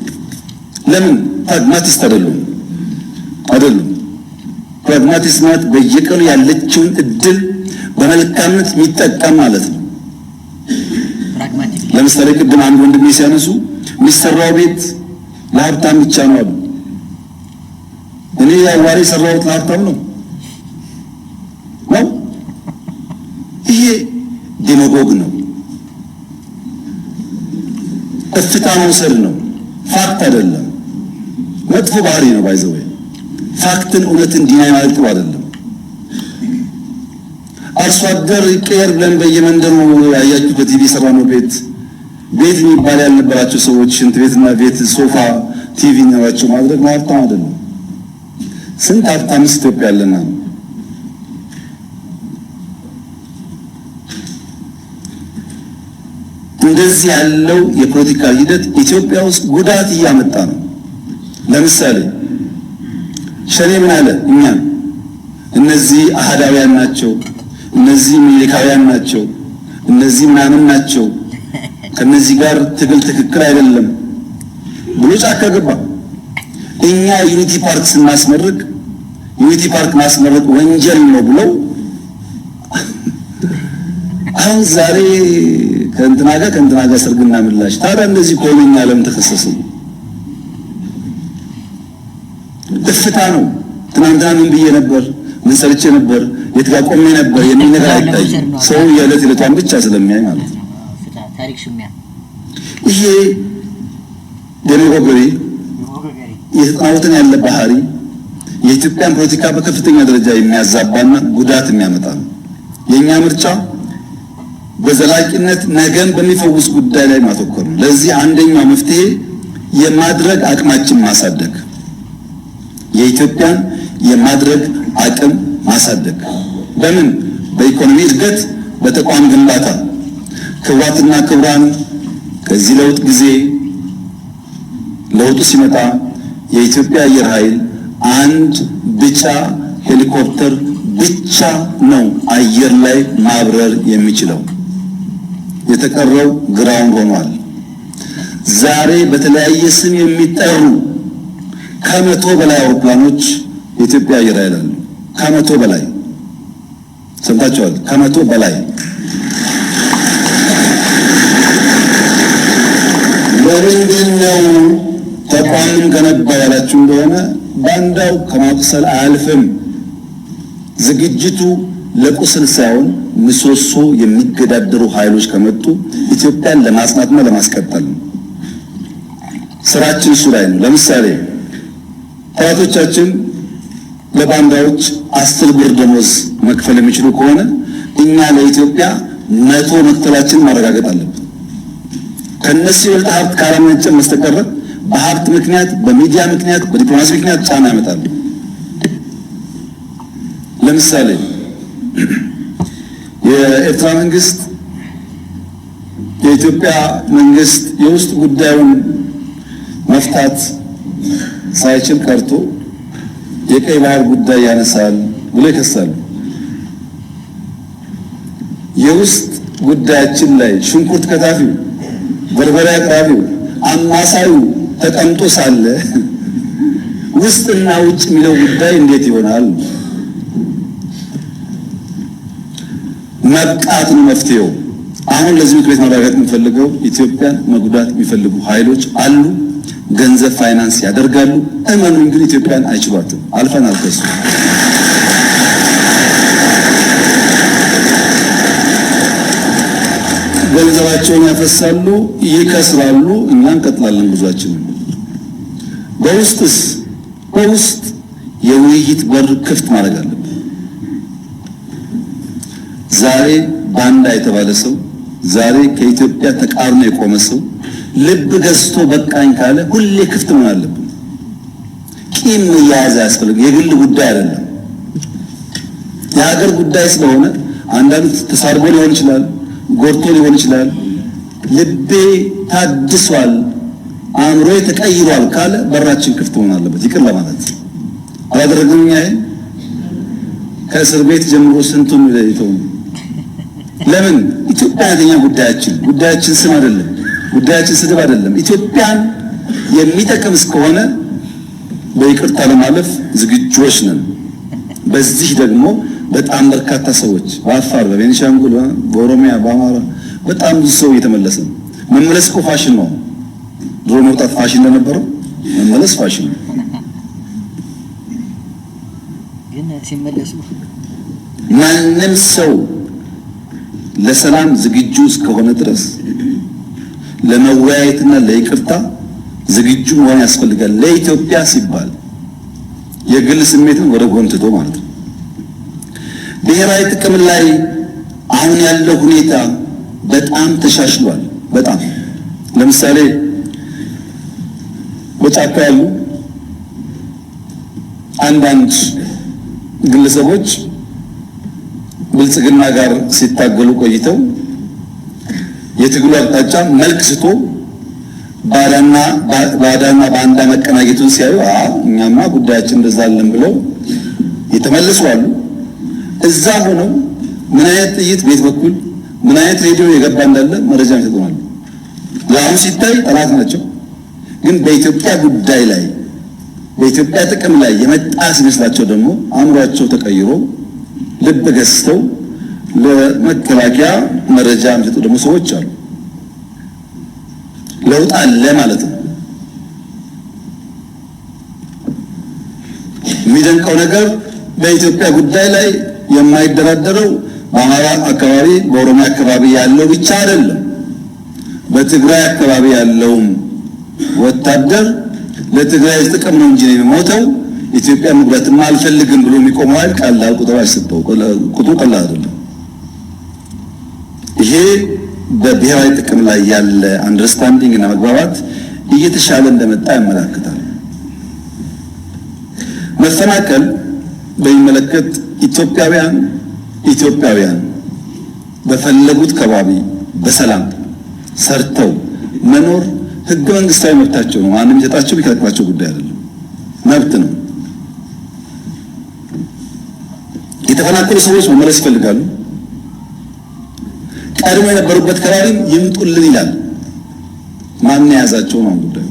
ለምን ፕራግማቲስት አይደሉም ፕራግማቲስት ማለት በየቀኑ ያለችውን እድል በመልካምነት የሚጠቀም ማለት ነው ለምሳሌ ቅድም አንድ ወንድሜ ሲያነሱ የሚሰራው ቤት ለሀብታም ብቻ ነው አሉ እኔ ያዋሪ ሰራውት ለሀብታም ነው ይሄ ዴማጎግ ነው እፍታ መውሰድ ነው ፋክት አይደለም መጥፎ ባህሪ ነው ባይዘው ፋክትን እውነትን ዲናይ ማለት ጥሩ አይደለም አርሶ አደር ይቀየር ብለን በየመንደሩ ያያችሁ በቲቪ ሰራነው ቤት የሚባል ያልነበራቸው ሰዎች ሽንት ቤትና ቤት ሶፋ ቲቪ ነው ማድረግ ሀብታም አይደለም ስንት ሀብታም ኢትዮጵያ ያለና እንደዚህ ያለው የፖለቲካ ሂደት ኢትዮጵያ ውስጥ ጉዳት እያመጣ ነው ለምሳሌ ሸኔ ምን አለ እኛን እነዚህ አህዳውያን ናቸው እነዚህ ሚሊካውያን ናቸው እነዚህ ምናምን ናቸው ከነዚህ ጋር ትግል ትክክል አይደለም ብሎ ጫካ ገባ እኛ ዩኒቲ ፓርክ ስናስመርቅ ዩኒቲ ፓርክ ማስመረቅ ወንጀል ነው ብለው አሁን ዛሬ ከእንትና ጋር ሰርግና ምላሽ ታዲያ እንደዚህ ቆይኛ ለምን ተከሰሱ እፍታ ነው ትናንትና ምን ብዬ ነበር ምን ሰርቼ ነበር የት ጋር ቆሜ ነበር የሚል ነገር አይታይም ሰው የዕለት ዕለቷን ብቻ ስለሚያይ ማለት ነው ታሪክ ሽሚያ ይሄ ዴማጎገሪ የተጣውተን ያለ ባህሪ የኢትዮጵያን ፖለቲካ በከፍተኛ ደረጃ የሚያዛባና ጉዳት የሚያመጣ ነው የኛ ምርጫ በዘላቂነት ነገን በሚፈውስ ጉዳይ ላይ ማተኮር ነው ለዚህ አንደኛው መፍትሄ የማድረግ አቅማችን ማሳደግ የኢትዮጵያን የማድረግ አቅም ማሳደግ በምን በኢኮኖሚ እድገት በተቋም ግንባታ ክቡራትና ክቡራን ከዚህ ለውጥ ጊዜ ለውጡ ሲመጣ የኢትዮጵያ አየር ኃይል አንድ ብቻ ሄሊኮፕተር ብቻ ነው አየር ላይ ማብረር የሚችለው የተቀረው ግራውንድ ሆኗል ዛሬ በተለያየ ስም የሚጠሩ ከመቶ በላይ አውሮፕላኖች የኢትዮጵያ አየር ኃይል አሉ ከመቶ በላይ ሰምታችኋል ከመቶ በላይ ለምንድነው ተቋምን ገነባ ያላችሁ እንደሆነ ባንዳው ከማቁሰል አያልፍም ዝግጅቱ ለቁስል ሳይሆን ምሰሶ የሚገዳደሩ ኃይሎች ከመጡ ኢትዮጵያን ለማጽናትና ለማስቀጠል ስራችን እሱ ላይ ነው ለምሳሌ ጠላቶቻችን ለባንዳዎች 10 ብር ደሞዝ መክፈል የሚችሉ ከሆነ እኛ ለኢትዮጵያ 100 መክፈላችን ማረጋገጥ አለብን። ከነሱ ይበልጥ ሀብት ካላመነጨን በስተቀር በሀብት ምክንያት፣ በሚዲያ ምክንያት፣ በዲፕሎማሲ ምክንያት ጫና ያመጣሉ። ለምሳሌ የኤርትራ መንግስት የኢትዮጵያ መንግስት የውስጥ ጉዳዩን መፍታት ሳይችል ቀርቶ የቀይ ባህር ጉዳይ ያነሳል ብሎ ይከሳሉ። የውስጥ ጉዳያችን ላይ ሽንኩርት ከታፊው፣ በርበሬ አቅራቢው፣ አማሳዩ ተቀምጦ ሳለ ውስጥና ውጭ የሚለው ጉዳይ እንዴት ይሆናል? መብቃት ነው መፍትሄው። አሁን ለዚህ ምክር ቤት ማረጋገጥ የምፈልገው ኢትዮጵያን መጉዳት የሚፈልጉ ኃይሎች አሉ። ገንዘብ ፋይናንስ ያደርጋሉ። እመኑኝ ግን ኢትዮጵያን አይችሏትም። አልፈናል ከሱ። ገንዘባቸውን ያፈሳሉ፣ ይከስራሉ። እኛ እንቀጥላለን ጉዟችንን። በውስጥ የውይይት በር ክፍት ማድረግ አለብን። ዛሬ ባንዳ የተባለ ሰው፣ ዛሬ ከኢትዮጵያ ተቃርኖ የቆመ ሰው ልብ ገዝቶ በቃኝ ካለ ሁሌ ክፍት መሆን አለብን። ቂም መያዝ አያስፈልግም። የግል ጉዳይ አይደለም፣ የሀገር ጉዳይ ስለሆነ አንዳንዱ ተሳርቦ ሊሆን ይችላል፣ ጎርቶ ሊሆን ይችላል። ልቤ ታድሷል፣ አእምሮዬ ተቀይሯል ካለ በራችን ክፍት መሆን አለበት። ይቅር ለማለት አላደረግንም። እኛ ከእስር ቤት ጀምሮ ስንቱን ይተው። ለምን? ኢትዮጵያኛ ጉዳያችን ስም አይደለም፣ ጉዳያችን ስድብ አይደለም። ኢትዮጵያን የሚጠቅም እስከሆነ በይቅርታ ለማለፍ ዝግጁዎች ነን። በዚህ ደግሞ በጣም በርካታ ሰዎች በአፋር፣ በቤኒሻንጉል፣ በኦሮሚያ፣ በአማራ በጣም ብዙ ሰው እየተመለሰ ነው። መመለስ እኮ ፋሽን ነው። ድሮ መውጣት ፋሽን እንደነበረው መመለስ ፋሽን ነው። ግን ሲመለሱ ማንም ሰው ለሰላም ዝግጁ እስከሆነ ድረስ ለመወያየትና ለይቅርታ ዝግጁ መሆን ያስፈልጋል። ለኢትዮጵያ ሲባል የግል ስሜትን ወደ ጎን ትቶ ማለት ነው። ብሔራዊ ጥቅም ላይ አሁን ያለው ሁኔታ በጣም ተሻሽሏል። በጣም ለምሳሌ በጫካ ያሉ አንዳንድ ግለሰቦች ብልጽግና ጋር ሲታገሉ ቆይተው የትግሉ አቅጣጫ መልክ ስቶ ባዳና ባንዳ መቀናጀቱን ሲያዩ እኛማ ጉዳያችን እንደዛ አለን ብለው የተመለሱ አሉ። እዛ ሆነው ምን አይነት ጥይት ቤት በኩል ምን አይነት ሬዲዮ የገባ እንዳለ መረጃ ይሰጡናል። ለአሁን ሲታይ ጠላት ናቸው፣ ግን በኢትዮጵያ ጉዳይ ላይ በኢትዮጵያ ጥቅም ላይ የመጣ ሲመስላቸው ደግሞ አእምሯቸው ተቀይሮ ልብ ገዝተው ለመከላከያ መረጃ የሚሰጡ ደግሞ ሰዎች አሉ። ለውጥ አለ ማለት ነው። የሚደንቀው ነገር በኢትዮጵያ ጉዳይ ላይ የማይደራደረው በአማራ አካባቢ በኦሮሚያ አካባቢ ያለው ብቻ አይደለም። በትግራይ አካባቢ ያለውም ወታደር ለትግራይ ጥቅም ነው እንጂ የሚሞተው ኢትዮጵያ መጉዳትማ አልፈልግም ብሎ የሚቆመው አይደል? ቀላል ቁጥር አይሰጠው፣ ቁጥሩ ቀላል አይደለም። ይሄ በብሔራዊ ጥቅም ላይ ያለ አንደርስታንዲንግ እና መግባባት እየተሻለ እንደመጣ ያመለክታል። መፈናቀል በሚመለከት ኢትዮጵያውያን በፈለጉት ከባቢ በሰላም ሰርተው መኖር ህገ መንግስታዊ መብታቸው ነው። ማንም የሰጣቸው የሚከለክላቸው ጉዳይ አይደለም፣ መብት ነው። የተፈናቀሉ ሰዎች መመለስ ይፈልጋሉ። ቀድሞ የነበሩበት ከባቢ ይምጡልን ይላል። ማን የያዛቸው ነው ጉዳዩ።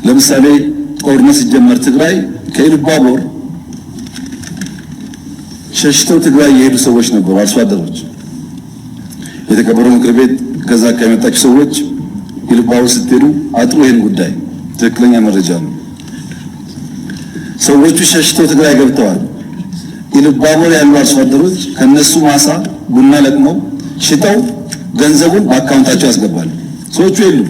ለምሳሌ ጦርነት ሲጀመር ትግራይ ከኢሉባቦር ሸሽተው ትግራይ የሄዱ ሰዎች ነበሩ፣ አርሶ አደሮች። የተከበረው ምክር ቤት ከዛ ከመጣች ሰዎች ኢሉባቦር ስትሄዱ አጥሩ ይሄን ጉዳይ ትክክለኛ መረጃ ነው። ሰዎቹ ሸሽተው ትግራይ ገብተዋል። ኢሉባቦር ያሉ አርሶ አደሮች ከነሱ ማሳ ቡና ለቅመው ሽጠው ገንዘቡን በአካውንታቸው ያስገባሉ። ሰዎቹ የሉም።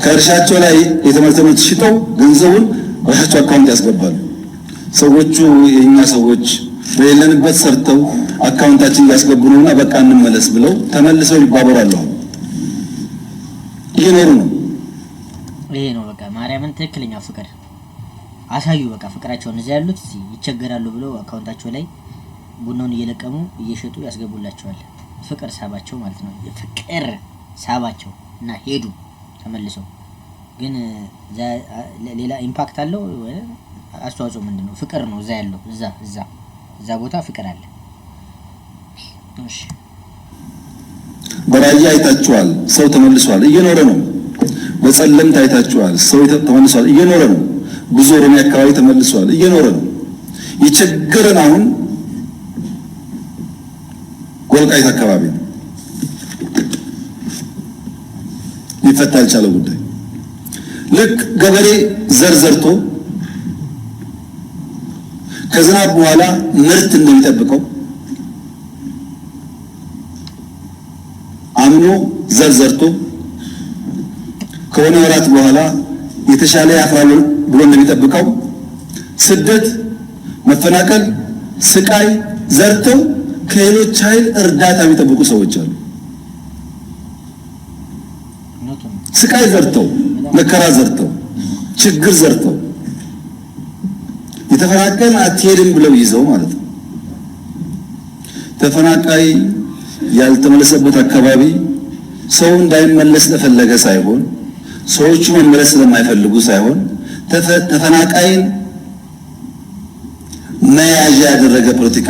ከእርሻቸው ላይ የተመረተውን ሽጠው ገንዘቡን በራሳቸው አካውንት ያስገባሉ። ሰዎቹ የኛ ሰዎች በሌለንበት ሰርተው አካውንታችን እያስገቡ ነውና በቃ እንመለስ ብለው ተመልሰው ይባበራሉ። እየኖሩ ነው። ይሄ ነው በቃ ማርያምን ትክክለኛ ፍቅር አሳዩ። በቃ ፍቅራቸውን እዚያ ያሉት ይቸገራሉ ብለው አካውንታቸው ላይ ቡናውን እየለቀሙ እየሸጡ ያስገቡላቸዋል። ፍቅር ሳባቸው ማለት ነው። ፍቅር ሳባቸው እና ሄዱ ተመልሰው። ግን ሌላ ኢምፓክት አለው አስተዋጽኦ ምንድነው? ፍቅር ነው እዛ ያለው። እዛ ቦታ ፍቅር አለ። እሺ በራያ አይታችኋል፣ ሰው ተመልሷል፣ እየኖረ ነው። በጸለምት አይታችኋል፣ ሰው ተመልሷል፣ እየኖረ ነው። ብዙ ኦሮሚያ አካባቢ ተመልሷል፣ እየኖረ ነው። የቸገረን አሁን ወልቃይት አካባቢ ነው። ሊፈታ ያልቻለው ጉዳይ ልክ ገበሬ ዘር ዘርቶ ከዝናብ በኋላ ምርት እንደሚጠብቀው አምኖ ዘር ዘርቶ ከሆነ ወራት በኋላ የተሻለ ያፍራል ብሎ እንደሚጠብቀው ስደት፣ መፈናቀል፣ ስቃይ ዘርተው ከሌሎች ኃይል እርዳታ የሚጠብቁ ሰዎች አሉ። ስቃይ ዘርተው፣ መከራ ዘርተው፣ ችግር ዘርተው የተፈናቀል አትሄድም ብለው ይዘው ማለት ነው። ተፈናቃይ ያልተመለሰበት አካባቢ ሰው እንዳይመለስ ለፈለገ ሳይሆን ሰዎቹ መመለስ ስለማይፈልጉ ሳይሆን ተፈናቃይን መያዣ ያደረገ ፖለቲካ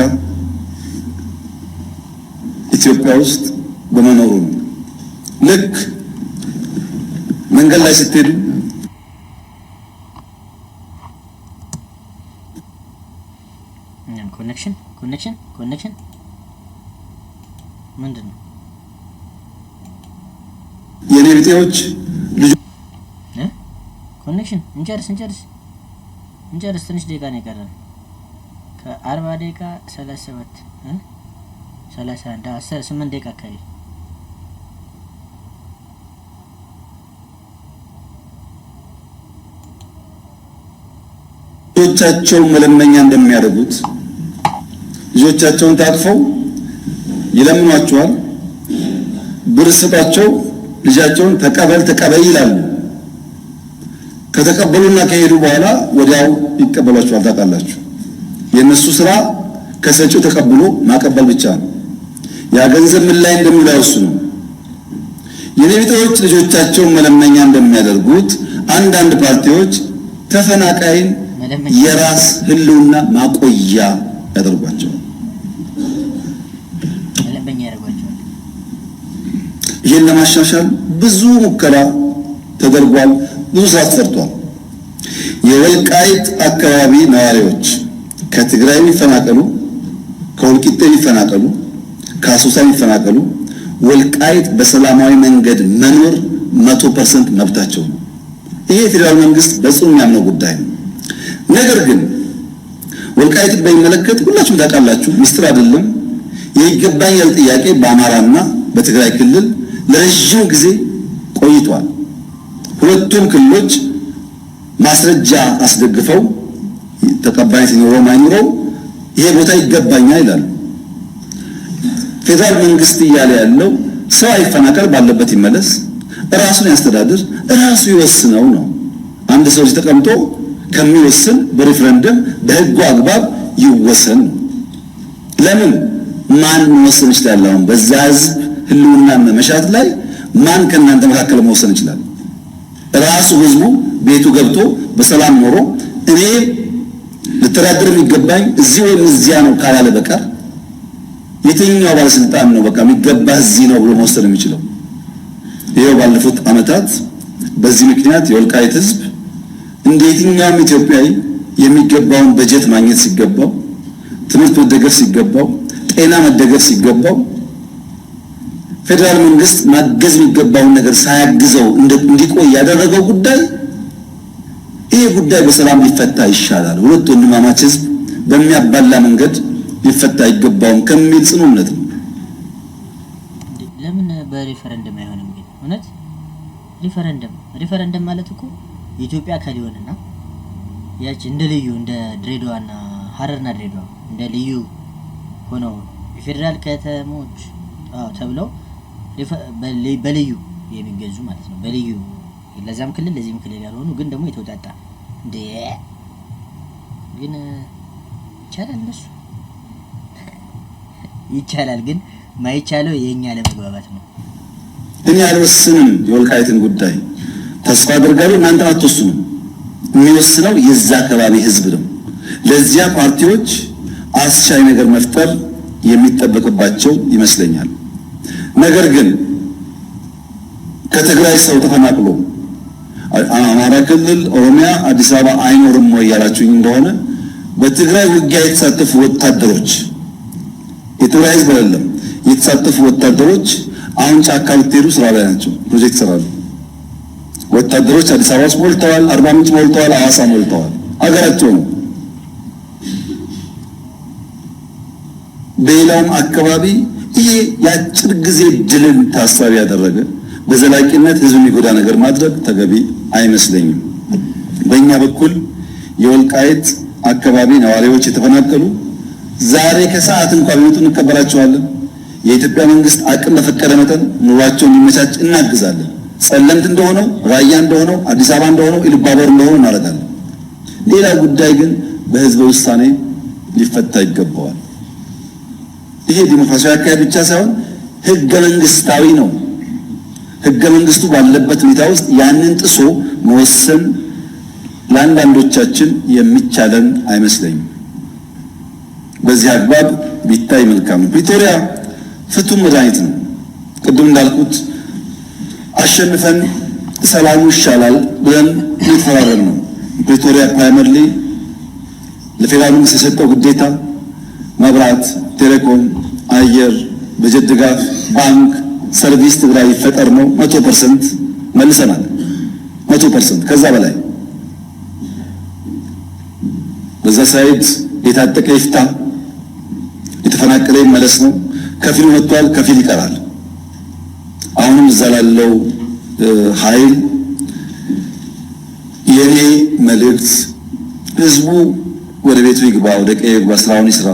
ኢትዮጵያ ውስጥ በመኖሩ ነው። ልክ መንገድ ላይ ስትሄዱ ኮኔክሽን ምንድነው? የኔ ቢጤዎች ኮኔክሽን እንጨርስ ትንሽ ደቂቃ ነው የቀረን። ከ40 ደቂቃ 37 31 8 ደቂቃ አካባቢ ልጆቻቸውን መለመኛ እንደሚያደርጉት ልጆቻቸውን ታቅፈው ይለምኗቸዋል። ብር ስጣቸው፣ ልጃቸውን ተቀበል ይላሉ። ከተቀበሉና ከሄዱ በኋላ ወዲያው ይቀበሏቸዋል። ታውቃላችሁ፣ የነሱ ስራ ከሰጪው ተቀብሎ ማቀበል ብቻ ነው። ያ ገንዘብ ምን ላይ እንደሚውል እሱ ነው። የኔቢጤዎች ልጆቻቸውን መለመኛ እንደሚያደርጉት አንዳንድ ፓርቲዎች ተፈናቃይን የራስ ህልውና ማቆያ ያደርጓቸዋል። ይህን ለማሻሻል ብዙ ሙከራ ተደርጓል። ብዙ ስራ ተሰርቷል። የወልቃይት አካባቢ ነዋሪዎች ከትግራይ የሚፈናቀሉ፣ ከወልቂጤ የሚፈናቀሉ፣ ከአሶሳ የሚፈናቀሉ ወልቃይት በሰላማዊ መንገድ መኖር 100% መብታቸው ነው። ይሄ የፌዴራል መንግስት በጽኑ የሚያምነው ጉዳይ ነው። ነገር ግን ወልቃይትን በሚመለከት ሁላችሁም ታውቃላችሁ፣ ሚስጥር አይደለም። የይገባኛል ጥያቄ በአማራና በትግራይ ክልል ለረጅም ጊዜ ቆይቷል። ሁለቱም ክልሎች ማስረጃ አስደግፈው ተቀባይነት ይኖረው ማይኖረው ይሄ ቦታ ይገባኛል ይላሉ። ፌዴራል መንግስት እያለ ያለው ሰው አይፈናቀል፣ ባለበት ይመለስ፣ ራሱን ያስተዳድር፣ ራሱ ይወስነው ነው። አንድ ሰው ተቀምጦ ከሚወስን በሪፍረንደም በህጉ አግባብ ይወሰን። ለምን ማን መወሰን ይችላል? አሁን በዛ ህዝብ ህልውናና መሻት ላይ ማን ከእናንተ መካከል መወሰን ይችላል? ራሱ ህዝቡ ቤቱ ገብቶ በሰላም ኖሮ እኔ ልተዳደር የሚገባኝ እዚህ ወይም እዚያ ነው ካላለ በቀር የትኛው ባለስልጣን ነው በቃ የሚገባ እዚህ ነው ብሎ መወሰን የሚችለው? ይሄው ባለፉት አመታት በዚህ ምክንያት የወልቃይት ህዝብ እንደ የትኛውም ኢትዮጵያዊ የሚገባውን በጀት ማግኘት ሲገባው፣ ትምህርት መደገፍ ሲገባው፣ ጤና መደገፍ ሲገባው ፌዴራል መንግስት ማገዝ የሚገባውን ነገር ሳያግዘው እንዲቆይ ያደረገው ጉዳይ ይሄ ጉዳይ በሰላም ሊፈታ ይሻላል፣ ሁለት ወንድማማች ህዝብ በሚያባላ መንገድ ሊፈታ አይገባውም ከሚል ጽኑ እምነት ነው። ለምን በሪፈረንደም አይሆንም? ግን እውነት ሪፈረንደም ማለት እኮ የኢትዮጵያ አካል ይሆንና ያቺ እንደ ልዩ እንደ ድሬዳዋና ሀረርና ድሬዳዋ እንደ ልዩ ሆነው የፌዴራል ከተሞች ተብለው በልዩ የሚገዙ ማለት ነው። በልዩ ለዛም ክልል ለዚህም ክልል ያልሆኑ ግን ደግሞ የተወጣጣ እንደ ግን ይቻላል እነሱ ይቻላል። ግን ማይቻለው የኛ ለመግባባት ነው። እኔ አልወስንም የወልቃይትን ጉዳይ ተስፋ አደርጋለሁ እናንተ አትወስኑ። የሚወስነው የዛ አካባቢ ህዝብ ነው። ለዚያ ፓርቲዎች አስቻይ ነገር መፍጠር የሚጠበቅባቸው ይመስለኛል። ነገር ግን ከትግራይ ሰው ተፈናቅሎ አማራ ክልል፣ ኦሮሚያ፣ አዲስ አበባ አይኖርም ወይ ያላችሁኝ እንደሆነ በትግራይ ውጊያ የተሳተፉ ወታደሮች የትግራይ ህዝብ አይደለም የተሳተፉ ወታደሮች አሁን ጫካ ብትሄዱ ስራ ላይ ናቸው። ፕሮጀክት ይሰራሉ። ወታደሮች አዲስ አበባ ውስጥ ሞልተዋል፣ አርባ ምንጭ ሞልተዋል፣ ሐዋሳ ሞልተዋል። አገራቸው ነው። በሌላውም አካባቢ ይሄ የአጭር ጊዜ ድልን ታሳቢ ያደረገ በዘላቂነት ህዝብ የሚጎዳ ነገር ማድረግ ተገቢ አይመስለኝም። በእኛ በኩል የወልቃይት አካባቢ ነዋሪዎች የተፈናቀሉ ዛሬ ከሰዓት እንኳን ቢመጡ እንቀበላቸዋለን። የኢትዮጵያ መንግስት አቅም በፈቀደ መጠን ኑሯቸውን እንዲመቻች እናግዛለን። ጸለምት እንደሆነው፣ ራያ እንደሆነው፣ አዲስ አበባ እንደሆነው፣ ኢሉባቦር እንደሆነው እናደርጋለን። ሌላ ጉዳይ ግን በህዝበ ውሳኔ ሊፈታ ይገባዋል። ይሄ ዲሞክራሲያዊ አካሄድ ብቻ ሳይሆን ህገ መንግስታዊ ነው። ህገ መንግስቱ ባለበት ሁኔታ ውስጥ ያንን ጥሶ መወሰን ለአንዳንዶቻችን የሚቻለን አይመስለኝም። በዚህ አግባብ ቢታይ መልካም ነው። ፕሪቶሪያ ፍቱን መድኃኒት ነው። ቅድም እንዳልኩት አሸንፈን ሰላሙ ይሻላል ብለን የተፈራረም ነው። ፕሪቶሪያ ፕራይመሪሊ ለፌዴራል መንግስት የሰጠው ግዴታ መብራት፣ ቴሌኮም፣ አየር፣ በጀት ድጋፍ፣ ባንክ፣ ሰርቪስ ትግራይ ይፈጠር ነው። 100% መልሰናል። 100% ከዛ በላይ በዛ ሳይድ የታጠቀ ይፍታ፣ የተፈናቀለ ይመለስ ነው። ከፊሉ መጥቷል፣ ከፊል ይቀራል። አሁንም እዛ ላለው ኃይል የኔ መልእክት ህዝቡ ወደ ቤቱ ይግባ፣ ወደ ቀዬ ይግባ፣ ስራውን ይስራ።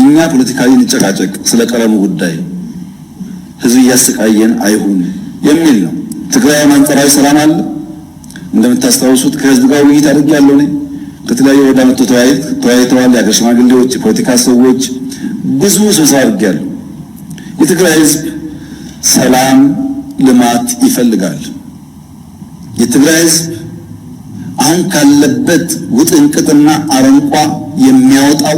እኛ ፖለቲካዊ እንጨቃጨቅ ስለ ቀለሙ ጉዳይ ህዝብ እያሰቃየን አይሁን የሚል ነው። ትግራይ አንጻራዊ ሰላም አለ። እንደምታስታውሱት ከህዝብ ጋር ውይይት አድርጌያለሁ። እኔ ከተለያዩ ወደ መጥቶ ተወያይተዋል። የሀገር ሽማግሌዎች፣ የፖለቲካ ሰዎች ብዙ ስብሰባ አድርጌያለሁ። የትግራይ ህዝብ ሰላም፣ ልማት ይፈልጋል። የትግራይ ህዝብ አሁን ካለበት ውጥንቅጥና አረንቋ የሚያወጣው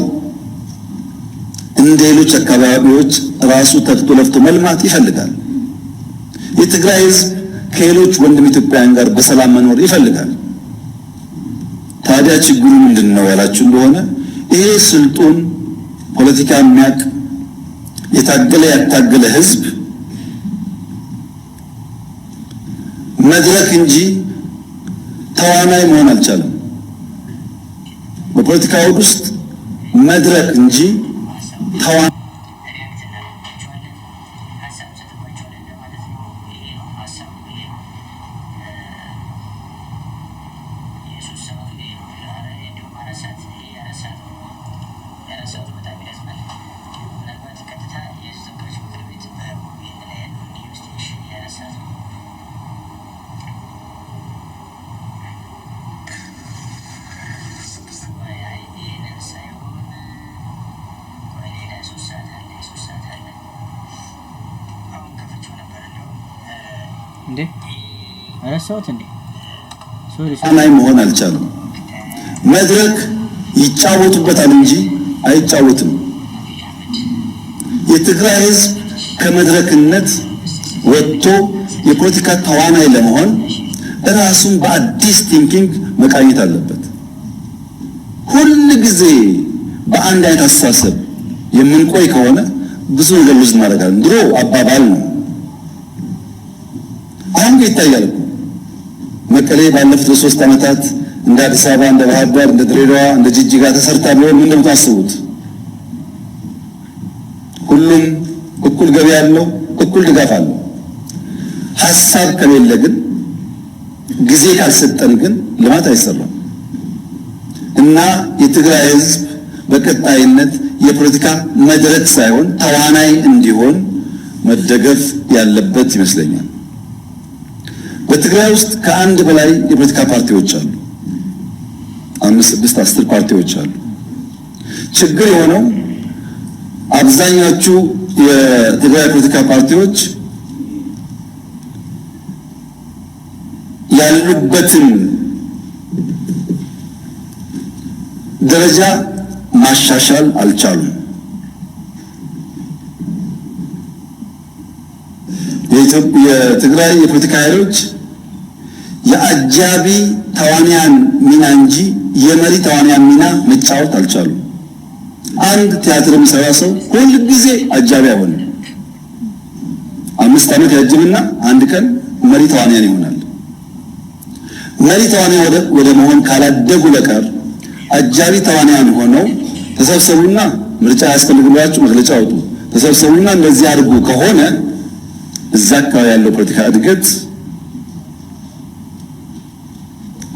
እንደ ሌሎች አካባቢዎች ራሱ ተግቶ ለፍቶ መልማት ይፈልጋል። የትግራይ ህዝብ ከሌሎች ወንድም ኢትዮጵያውያን ጋር በሰላም መኖር ይፈልጋል። ታዲያ ችግሩ ምንድነው ያላችሁ እንደሆነ ይሄ ስልጡን ፖለቲካ የሚያውቅ የታገለ ያታገለ ህዝብ መድረክ እንጂ ተዋናይ መሆን አልቻለም። በፖለቲካ ውስጥ መድረክ እንጂ ተዋናይ እንዴ አረሳውት እንዴ ተዋናይ መሆን አልቻለም። መድረክ ይጫወቱበታል እንጂ አይጫወትም። የትግራይ ህዝብ ከመድረክነት ወጥቶ የፖለቲካ ተዋናይ ለመሆን ራሱን በአዲስ ቲንኪንግ መቃኘት አለበት። ሁል ጊዜ በአንድ አይነት አስተሳሰብ የምንቆይ ከሆነ ብዙ ነገር ውስጥ እናደርጋለን። ድሮ አባባል ነው፣ አሁን ይታያል እኮ። መቀሌ ባለፉት 3 ዓመታት እንደ አዲስ አበባ፣ እንደ ባህር ዳር፣ እንደ ድሬዳዋ፣ እንደ ጅጅጋ ተሰርታ ቢሆን ምን እንደምታስቡት? ሁሉም እኩል ገቢ ያለው እኩል ድጋፍ አለው። ሀሳብ ከሌለ ግን ጊዜ ካልሰጠን ግን ልማት አይሰራም። እና የትግራይ ህዝብ በቀጣይነት የፖለቲካ መድረክ ሳይሆን ተዋናይ እንዲሆን መደገፍ ያለበት ይመስለኛል። በትግራይ ውስጥ ከአንድ በላይ የፖለቲካ ፓርቲዎች አሉ። 5፣ 6፣ 10 ፓርቲዎች አሉ። ችግር የሆነው አብዛኛዎቹ የትግራይ ፖለቲካ ፓርቲዎች ያሉበትን ደረጃ ማሻሻል አልቻሉም። የትግራይ የፖለቲካ ኃይሎች የአጃቢ ተዋንያን ሚና እንጂ የመሪ ተዋንያን ሚና መጫወት አልቻሉም። አንድ ቲያትር የሚሰራ ሰው ሁል ጊዜ አጃቢ አይሆንም። 5 ዓመት ያጅብና አንድ ቀን መሪ ተዋንያን ይሆናል። መሪ ተዋንያን ወደ መሆን ካላደጉ በቀር አጃቢ ተዋንያን ሆነው ተሰብሰቡና ምርጫ ያስፈልግላችሁ መግለጫ አውጡ፣ ተሰብሰቡና እንደዚህ አድርጉ ከሆነ እዛ አካባቢ ያለው ፖለቲካ እድገት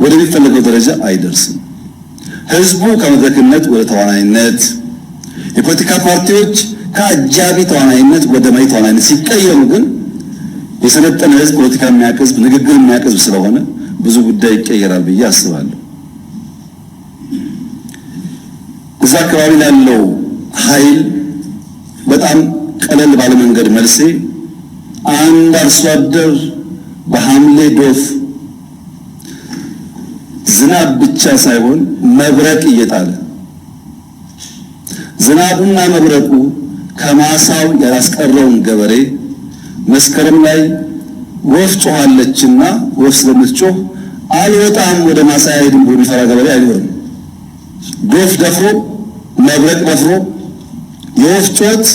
ወደሚፈለገው ደረጃ አይደርስም። ህዝቡ ከመድረክነት ወደ ተዋናይነት፣ የፖለቲካ ፓርቲዎች ከአጃቢ ተዋናይነት ወደ መሪ ተዋናይነት ሲቀየሩ ግን የሰለጠነ ህዝብ ፖለቲካ የሚያቀዝብ ንግግር የሚያቀዝብ ስለሆነ ብዙ ጉዳይ ይቀየራል ብዬ አስባለሁ። እዛ አካባቢ ላለው ኃይል በጣም ቀለል ባለ መንገድ መልሴ አንድ አርሶ አደር በሐምሌ ዶፍ ዝናብ ብቻ ሳይሆን መብረቅ እየጣለ ዝናቡና መብረቁ ከማሳው ያላስቀረውን ገበሬ መስከረም ላይ ወፍ ጮኻለችና ወፍ ስለምትጮህ አልወጣም ወደ ማሳ አይሄድም ብሎ የሚፈራ ገበሬ አይኖርም። ዶፍ ደፍሮ መብረቅ ደፍሮ የወፍ ጩኸት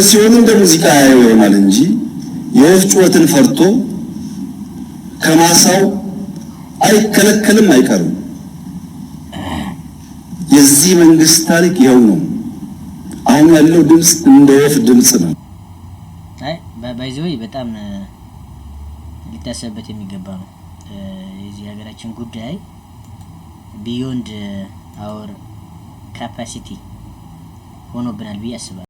ሲሆን እንደ ሙዚቃ ያየው ይሆናል እንጂ የወፍ ጩኸትን ፈርቶ ከማሳው አይከለከልም፣ አይቀርም። የዚህ መንግስት ታሪክ ይኸው ነው። አሁን ያለው ድምፅ እንደ ወፍ ድምፅ ነው። ባይዘው በጣም ሊታሰብበት የሚገባ ነው። የዚህ ሀገራችን ጉዳይ ቢዮንድ አወር ካፓሲቲ ሆኖብናል ብዬ አስባለሁ።